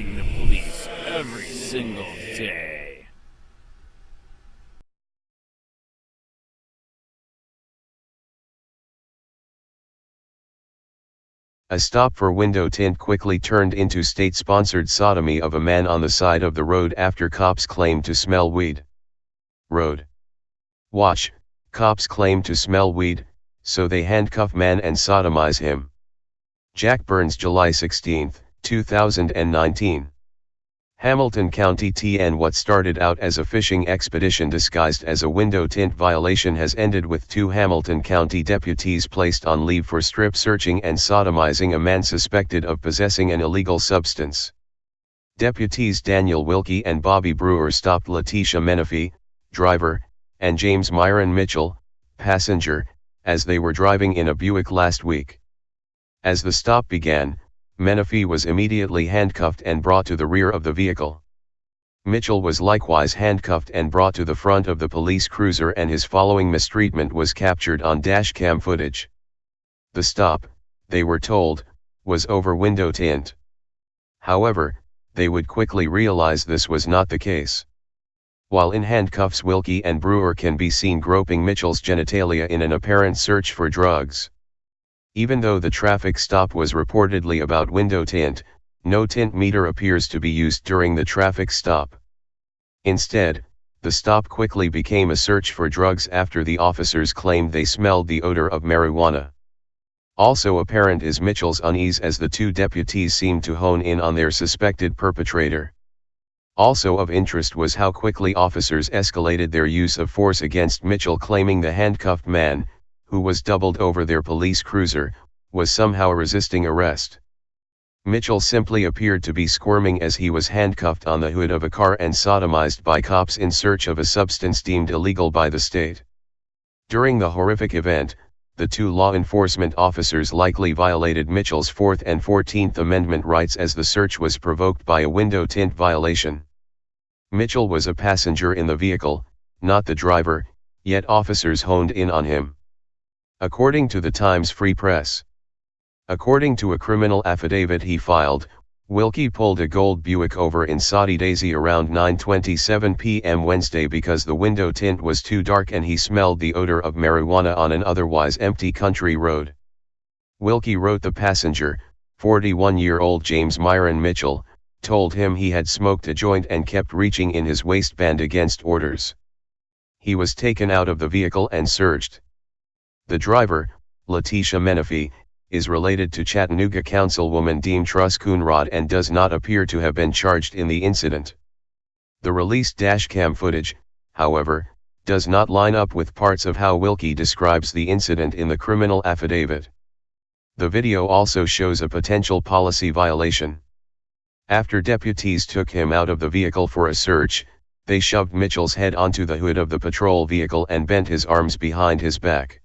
chasing the police every single day. A stop for window tint quickly turned into state-sponsored sodomy of a man on the side of the road after cops claimed to smell weed. Road watch: cops claim to smell weed, so they handcuff man and sodomize him. Jack Burns, July 16, 2019. Hamilton County, TN. What started out as a fishing expedition disguised as a window tint violation has ended with 2 Hamilton County deputies placed on leave for strip searching and sodomizing a man suspected of possessing an illegal substance. Deputies Daniel Wilkie and Bobby Brewer stopped Letitia Menifee, driver, and James Myron Mitchell, passenger, as they were driving in a Buick last week. As the stop began, Menifee was immediately handcuffed and brought to the rear of the vehicle. Mitchell was likewise handcuffed and brought to the front of the police cruiser, and his following mistreatment was captured on dashcam footage. The stop, they were told, was over window tint. However, they would quickly realize this was not the case. While in handcuffs, Wilkie and Brewer can be seen groping Mitchell's genitalia in an apparent search for drugs. Even though the traffic stop was reportedly about window tint, no tint meter appears to be used during the traffic stop. Instead, the stop quickly became a search for drugs after the officers claimed they smelled the odor of marijuana. Also apparent is Mitchell's unease as the 2 deputies seemed to hone in on their suspected perpetrator. Also of interest was how quickly officers escalated their use of force against Mitchell, claiming the handcuffed man, who was doubled over their police cruiser, was somehow resisting arrest. Mitchell simply appeared to be squirming as he was handcuffed on the hood of a car and sodomized by cops in search of a substance deemed illegal by the state. During the horrific event, the 2 law enforcement officers likely violated Mitchell's 4th and 14th Amendment rights, as the search was provoked by a window tint violation. Mitchell was a passenger in the vehicle, not the driver, yet officers honed in on him. According to the Times Free Press. According to a criminal affidavit he filed, Wilkie pulled a gold Buick over in Saudi Daisy around 9:27 p.m. Wednesday because the window tint was too dark and he smelled the odor of marijuana on an otherwise empty country road. Wilkie wrote the passenger, 41-year-old James Myron Mitchell, told him he had smoked a joint and kept reaching in his waistband against orders. He was taken out of the vehicle and searched. The driver, Letitia Menifee, is related to Chattanooga Councilwoman Deem Truss Coonrod and does not appear to have been charged in the incident. The released dashcam footage, however, does not line up with parts of how Wilkie describes the incident in the criminal affidavit. The video also shows a potential policy violation. After deputies took him out of the vehicle for a search, they shoved Mitchell's head onto the hood of the patrol vehicle and bent his arms behind his back.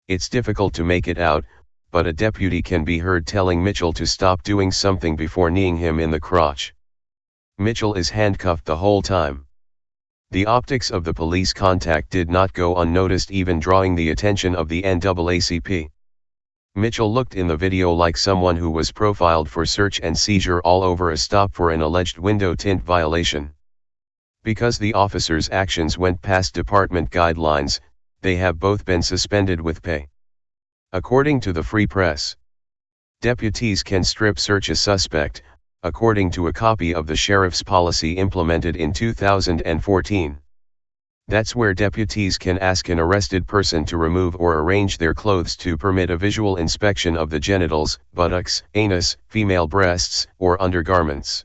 It's difficult to make it out, but a deputy can be heard telling Mitchell to stop doing something before kneeing him in the crotch. Mitchell is handcuffed the whole time. The optics of the police contact did not go unnoticed, even drawing the attention of the NAACP. Mitchell looked in the video like someone who was profiled for search and seizure all over a stop for an alleged window tint violation. Because the officers' actions went past department guidelines, they have both been suspended with pay. According to the Free Press, deputies can strip search a suspect, according to a copy of the sheriff's policy implemented in 2014. That's where deputies can ask an arrested person to remove or arrange their clothes to permit a visual inspection of the genitals, buttocks, anus, female breasts, or undergarments.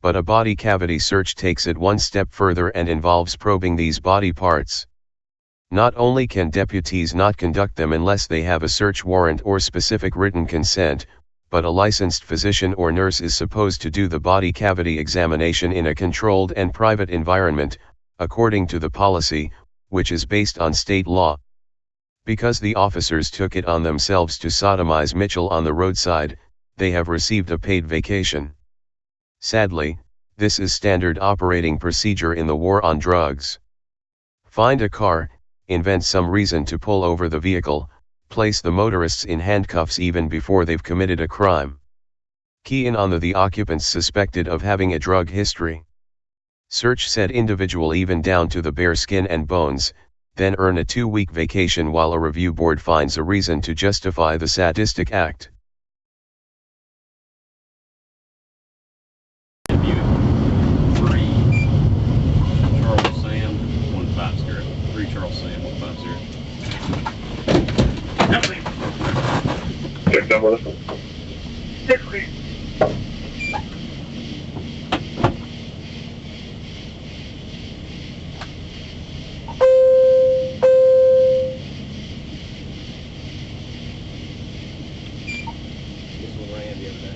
But a body cavity search takes it one step further and involves probing these body parts. Not only can deputies not conduct them unless they have a search warrant or specific written consent, but a licensed physician or nurse is supposed to do the body cavity examination in a controlled and private environment, according to the policy, which is based on state law. Because the officers took it on themselves to sodomize Mitchell on the roadside, they have received a paid vacation. Sadly, this is standard operating procedure in the war on drugs. Find a car, invent some reason to pull over the vehicle, place the motorists in handcuffs even before they've committed a crime. Key in on the occupants suspected of having a drug history. Search said individual even down to the bare skin and bones, then earn a 2-week vacation while a review board finds a reason to justify the sadistic act. Charles Sam 150. Check number. They're clear. This one ran the other day.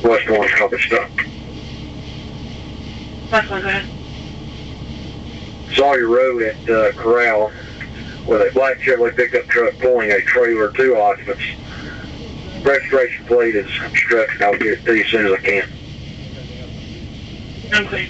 West Orange Company stop. Last one, go ahead. Sawyer Road at Corral with a black Chevrolet pickup truck pulling a trailer, 2 occupants. Registration plate is obstructed. I'll get it to you as soon as I can. I'm clear.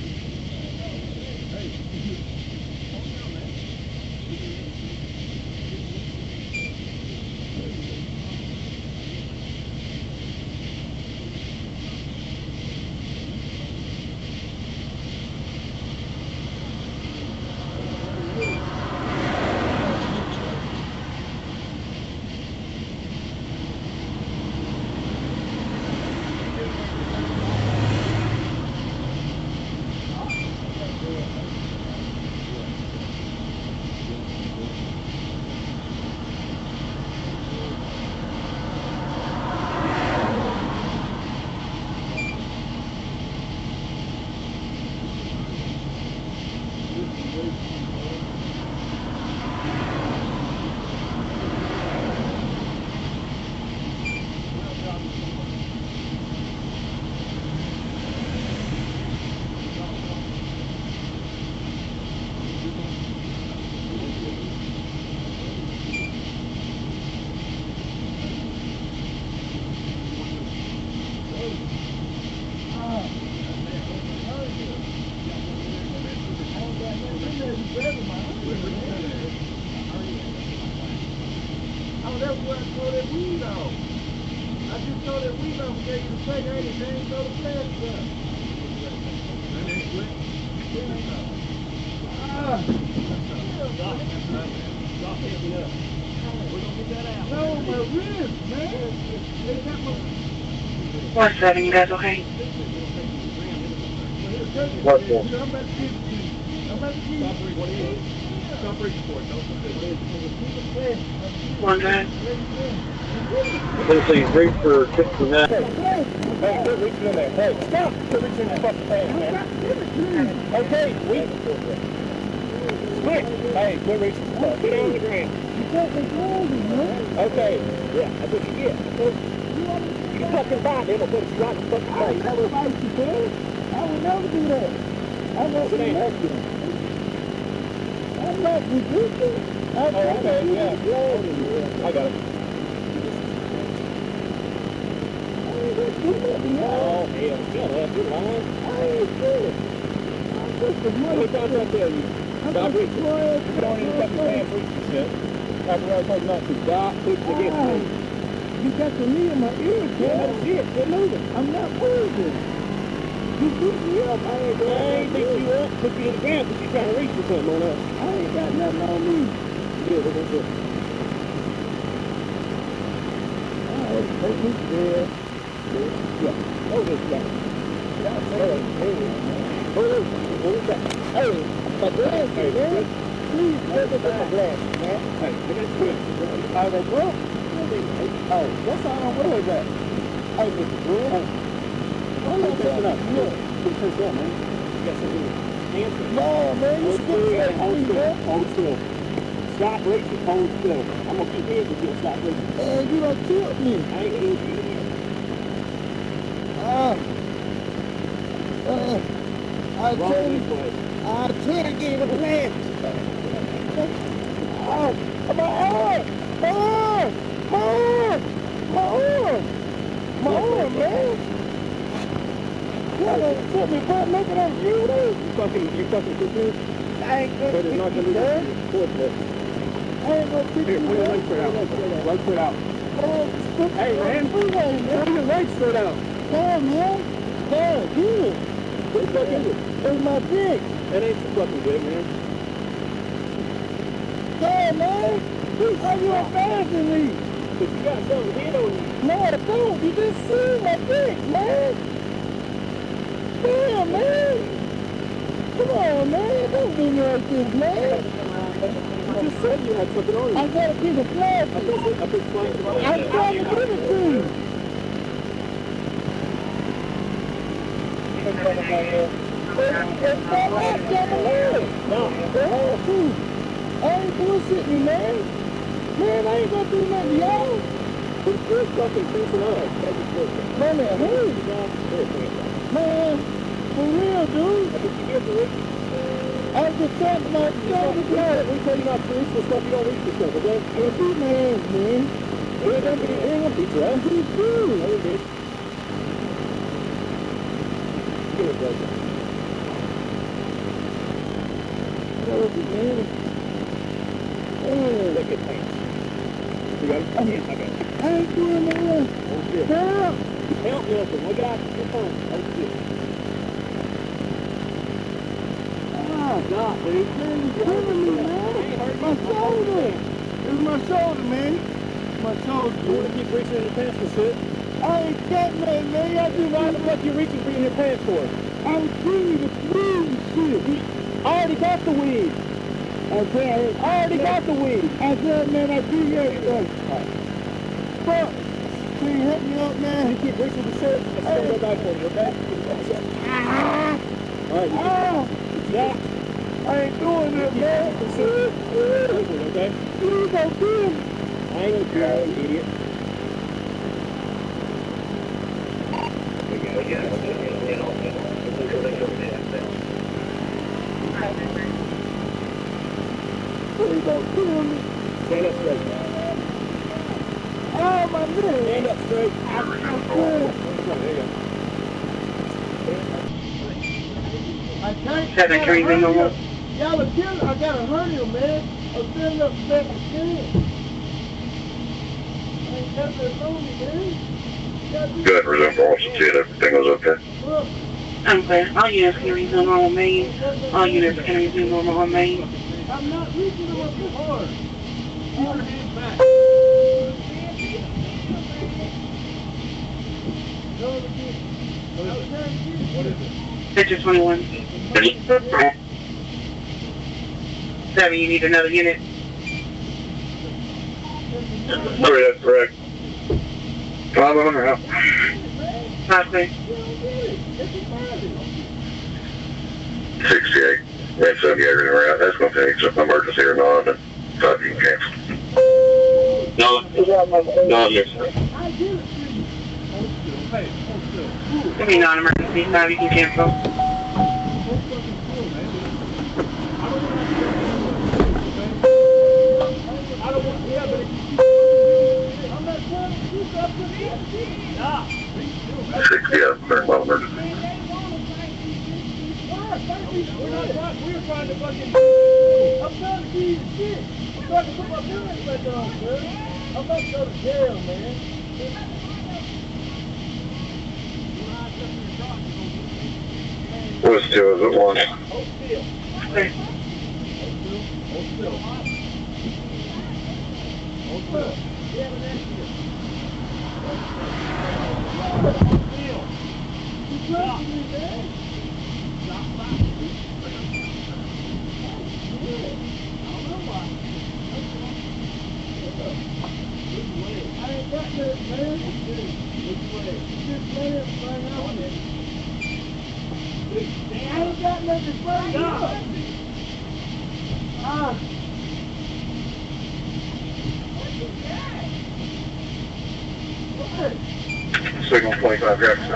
Oh, that's where I told that weed off. I just told that weed off and gave you the fake ID. They ain't go to fast stuff. No, my ribs, man. They got my... What's that? You guys okay? What's that? I'm about to give you. Stop reaching for it. Don't do it. One guy. Let's see, reach for 69. Hey, quit reaching in there. Hey, stop! Quit reaching in the fucking pants, man. Okay, quit! Hey, quit reaching for stuff. Get on the ground. Okay, yeah, that's what you get. You fucking bite him, I'll put you right in the fucking face. I would bite you, man. I would never do that. I'm not saying that. I'm not ridiculous. Oh, okay, yeah. I got it. Oh, hell, shut up, you're lying. I ain't good. How many times I tell you? Stop reaching. Don't even fucking pants reaching shit. That's what I was talking about to. Stop pushing against me. You got the knee in my ear, kid. That's it. Quit moving. I'm not moving. You beat me up. I ain't beat you up. Put you in the ground because you're trying to reach for something on us. I ain't got nothing on me. Yeah, what is it? Alright, take me there. Yeah. Hold this guy. Hold it back. Hey, my glass, man. Please, hold it back. Glass, man. Hey, I got you. Are they broke? Oh, that's all I'm worried about. Hey, Mr. Brewer. I'm not picking up. Look, put this up, man. Yes, I do. Answer. No, man, you still hold still. Hold still. Stop reaching. Hold still. I'm going to keep here if you stop reaching. Man, you done killed me. I ain't killed you. I tell you, give it a plan. Oh, my arm! My arm! My arm! My arm! My arm, man! What me put making up you, dude? You fucking confused? I ain't gonna pick you up. I ain't gonna pick you up. Put your leg straight out. Leg straight out. Hey, man. Put your leg straight out. Come, man. Come, good. What the fuck is it? It's my dick. That ain't your fucking dick, man. Come, man. How you embarrassing me? Because you got something hit on you. No, I don't. You just see my dick, man. Damn, man. Come on, man. Don't do me like this, man. You just said you had something on you. I gotta keep it flat. I'm trying to give it to you. It's not like Cavalier. No. I ain't bullshitting, man. Man, I ain't gonna do nothing to y'all. But you're fucking pissing up. Man, who? Man, for real, dude. I was just talking about something. We tell you not to reach for stuff you don't reach for stuff, okay? You're beat my ass, man. You're gonna beat your ass. Beat you. Get it, brother. Look at pants. You got it? I got it. I ain't doing that. Help! Help, Milton. I got it. You're fine. Hold it. Oh, God, dude. Man, you're killing me, man. My shoulder. It's my shoulder, man. My shoulder. You want to keep reaching in your pants for shit? I ain't got nothing, man. I do not know what you're reaching for in your pants for. I was giving you the weed shit. I already got the weed. Okay, I already got the weed. I said, man, I do you everything. Fuck. Can you help me up, man? You keep reaching the shirt. Let's go back for you, okay? Alright, yeah. I ain't doing that, man. Okay? Please don't do it. I ain't gonna do it, idiot. Please don't kill me. Stand up straight. Oh, my neck. Stand up straight. I'm good. There you go. I can't. 7-3 Wingo. Y'all are killing. I got a hernia, man. I'm standing up back again. I ain't got that on me, man. Good, resume for officer 10. Everything was okay. I'm clear. All units can resume normal main. All units can resume normal on main. I'm not reaching them up too hard. Your hand back. Picture 21. 7, you need another unit. 3, that's correct. 5 on now. 5 clear. 68. That's so yeah, around. That's going to take some emergency or not, and 5 you can cancel. No, yes, sir. It'll be non-emergency, 5 you can cancel. Yeah, very well emergency. We're trying to fucking. I'm trying to keep shit. I'm trying to put my feelings back on, sir. I'm about to go to jail, man. What's 2 is it 1? Hold still. Clear. Hold still. Hold still. Yeah, but that's it. Hold still. You trust me, man? I ain't got nothing, man. Just lay everything out there. I ain't got nothing to bring up. Signal 25 Jackson.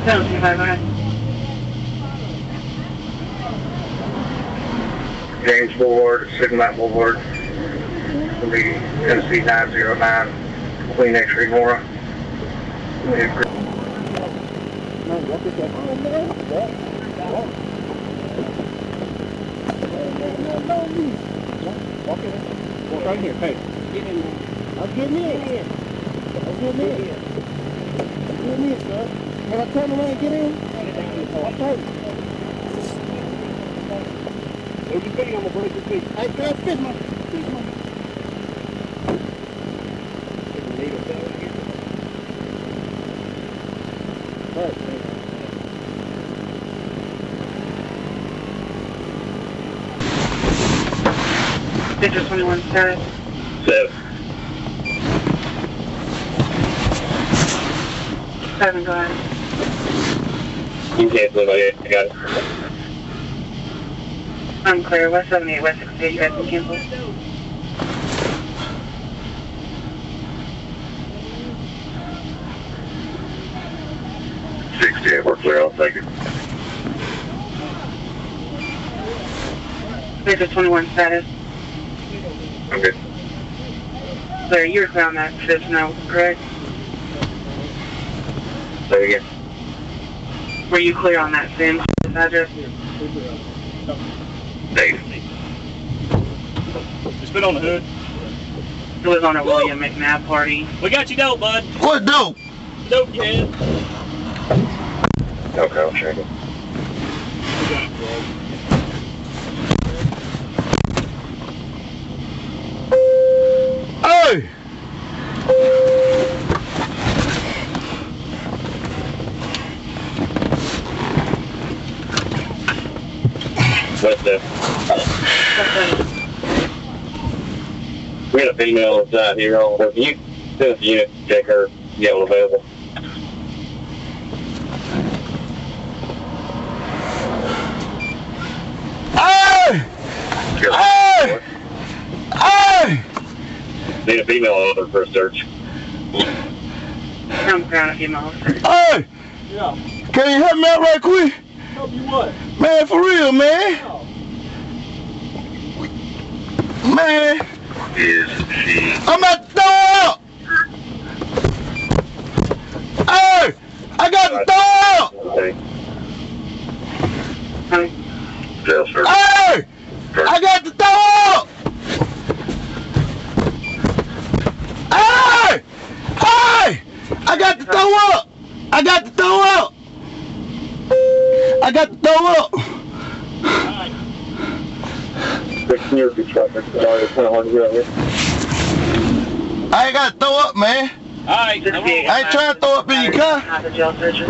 725, go ahead. James Boulevard, Sigma Boulevard. It'll be Tennessee 909, Queen X-ray Nora. Walk right here. Hey, get in there. I'm getting in. I'm getting in. I'm getting in, sir. Can I turn around and get in? Okay. If you think I'm gonna break your feet. Hey, can I fish my. Digit 21 status. 7. 7, go ahead. You can't live like it. I got it. I'm clear. West 78, West 68, you guys can cancel. We're clear. I'll take it. Digit 21 status. Okay. Clear, you're clear on that 5th now, correct? Say it again. Were you clear on that same address? Dave. Just put on the hood. It was on a William McNabb party. We got you dope, bud. What dope? Dope, kid. Okay, I'll check it. Hey! What's that? We got a female inside here. Can you send us a unit to check her, get one available? Hey! Hey! Hey! Need a female over for a search. I'm ground a female officer. Hey! Yeah. Can you help me out right quick? Help you what? Man, for real, man. Man. Is she? I'm about to throw out! Hey! I got to throw out! Okay. Jail search. Hey! I got to throw out! Hey! Hey! I got to throw up! I got to throw up! I got to throw up! Can you repeat traffic? Sorry, it's kind of hard to get out here. I ain't got to throw up, man. Alright, come on. I ain't trying to throw up in your car. Not the jail searcher.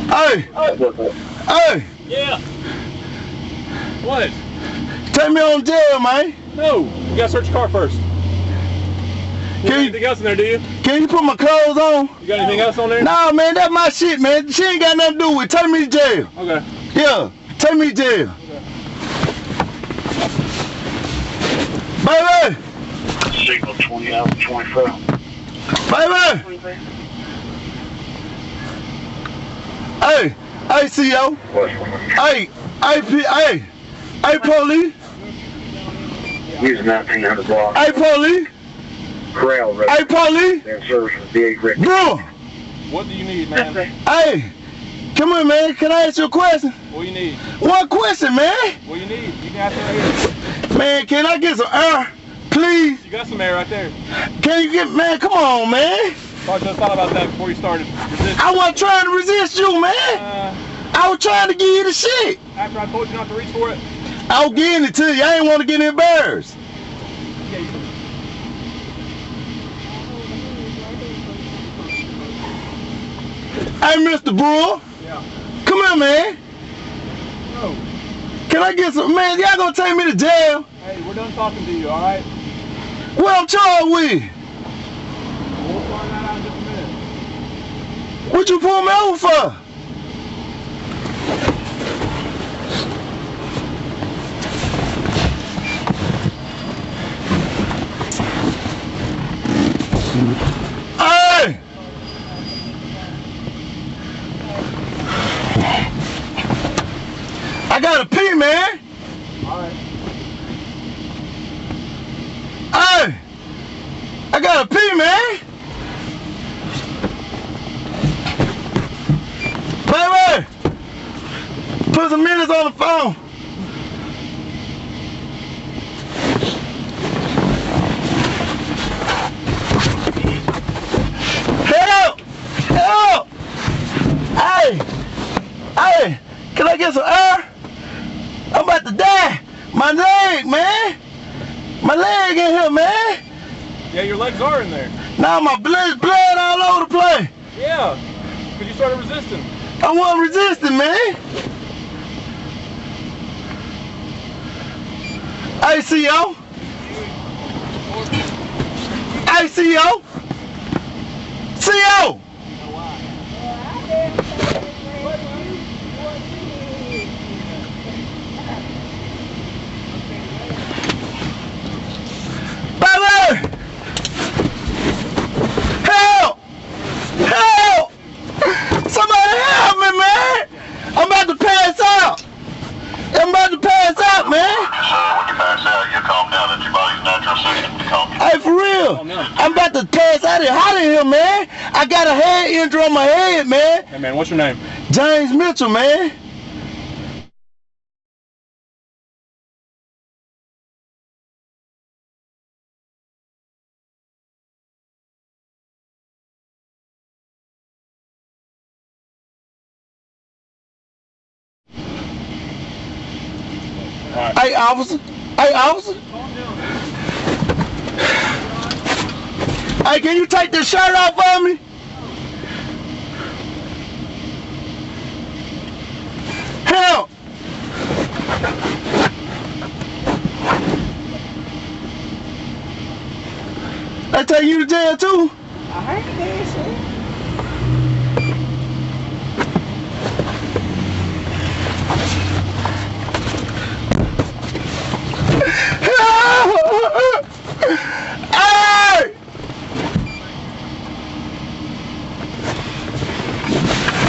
Hey! Alright, look. Hey! Yeah. What? Take me on jail, man. No. You gotta search your car first. You got anything else in there, do you? Can you put my clothes on? You got anything else on there? Nah, man, that's my shit, man. She ain't got nothing to do with it. Take me to jail. Okay. Yeah, take me to jail. Okay. Baby! Signal 20 out of 24. Baby! Hey, hey, CO. Hey, police. Using 1900 block. Hey, police. Corral road. Hey, police. And service with the 8 record. Bro. What do you need, man? Hey, come here, man. Can I ask you a question? What do you need? One question, man. What do you need? You can ask it right here. Man, can I get some air, please? You got some air right there. Can you get, man, come on, man. Talk to us all about that before you started resisting. I wasn't trying to resist you, man. I was trying to give you the shit. After I told you not to reach for it? I was getting it to you. I ain't want to get embarrassed. Hey, Mr. Brewer. Yeah. Come here, man. No. Can I get some, man, y'all gonna take me to jail? Hey, we're done talking to you, alright? What I'm charged with? We'll find that out in just a minute. What you pull me over for? Hey! I gotta pee, man. Alright. Hey! I gotta pee, man. Baby! Put some minutes on the phone. Help! Help! Hey! Hey! Can I get some air? I'm about to die. My leg, man. My leg in here, man. Yeah, your legs are in there. Now my blood all over the place. Yeah, because you started resisting. I wasn't resisting, man. Hey, CO. Hey, CO. CO. Baby! Help! Help! Somebody help me, man! I'm about to pass out! I'm about to pass out, man! When you pass out, you calm down at your body's natural system to calm you. Hey, for real! I'm about to pass out. It's hot in here, man! I got a head injury on my head, man! Hey, man, what's your name? James Mitchell, man! Alright. Hey, officer! Hey, officer! Hey, can you take this shirt off of me? Help! They take you to jail too? I ain't there, sir. Hey!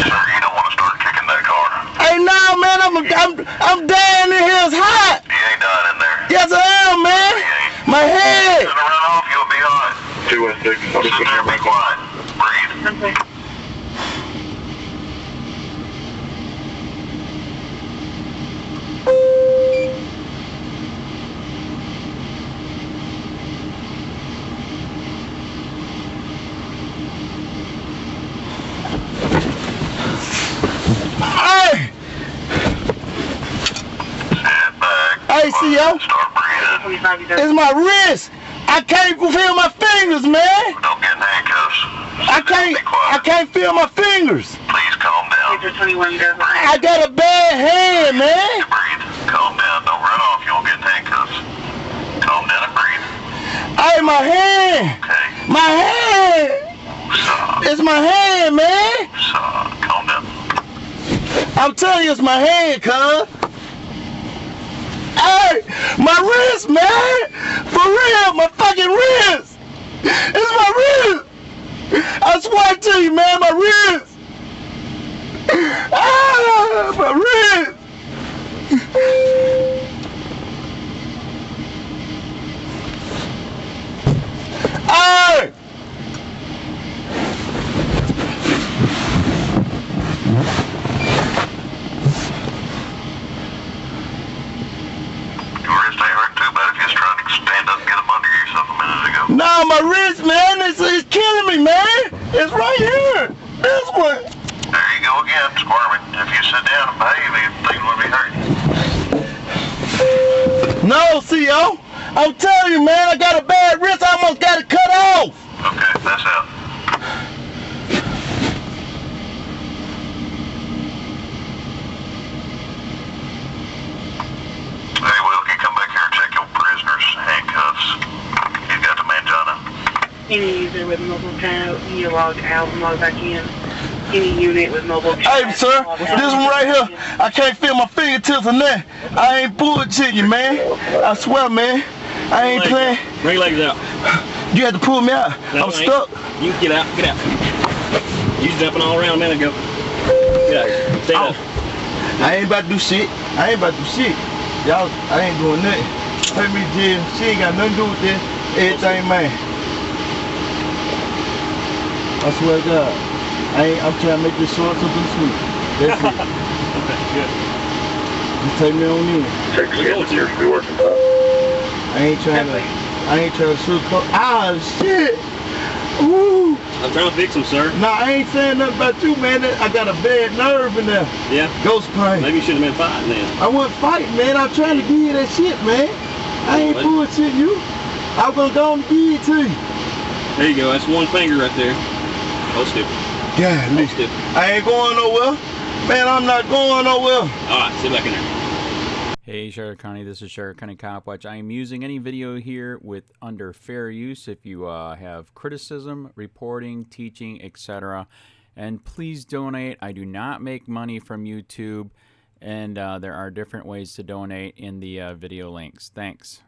Sir, you don't want to start kicking that car. Hey, no, man, I'm dying in here. It's hot. You ain't dying in there. Yes, I am, man. My head. You're gonna run off, you'll be hot. 216. Sit there and be quiet. Breathe. Okay. Hey! Sit back. Hey, CO. Start breathing. 25, you done. It's my wrist. I can't feel my fingers, man. Don't get in handcuffs. I can't feel my fingers. Please calm down. Officer 21 go. I got a bad hand, man. Breathe. Calm down. Don't run off. You won't get in handcuffs. Calm down and breathe. Hey, my hand. Okay. My hand. It's my hand, man. Calm down. I'm telling you, it's my hand, cuz. Hey, my wrist, man. For real, my fucking wrist. It's my wrist. I swear to you, man, my wrist. Ah, my wrist. Hey. Your wrist ain't hurt too bad if you was trying to stand up and get them under yourself a minute ago. No, my wrist, man, it's killing me, man. It's right here. This one. There you go again, squirming. If you sit down and behave, things will be hurting. No, CO. I'm telling you, man, I got a bad wrist. I almost got it cut off. Okay, that's out. Hey, Wilkie, come back here and check your prisoner's handcuffs. He's got the mangina. Any user with mobile tab, you log out and log back in. Any unit with mobile tab. Hey, sir, this one right here, I can't feel my fingertips in there. I ain't bullshitting you, man. I swear, man. I ain't playing. Bring your legs out. You had to pull me out. I'm stuck. You get out. Get out. You was jumping all around a minute ago. Get out. Stay up. I ain't about to do shit. I ain't about to do shit. Y'all, I ain't doing nothing. Take me to jail. She ain't got nothing to do with this. Everything, man. I swear to God. I'm trying to make this short, something sweet. That's it. Okay, good. Just take me on in. Check the signatures be working. I ain't trying to sugarcoat. Ah, shit. Ooh. I'm trying to fix them, sir. Nah, I ain't saying nothing about you, man. I got a bad nerve in there. Yeah? Ghost pain. Maybe you should have been fighting then. I wasn't fighting, man. I'm trying to give you that shit, man. I ain't bullshitting you. I'm gonna go and give it to you. There you go. That's one finger right there. Oh, stupid. Yeah, Oh, stupid. I ain't going nowhere. Man, I'm not going nowhere. All right, sit back in there. Hey, Sheriff County, this is Sheriff County COPWATCH. I am using any video here with under fair use if you have criticism, reporting, teaching, etc. And please donate. I do not make money from YouTube, and there are different ways to donate in the video links. Thanks.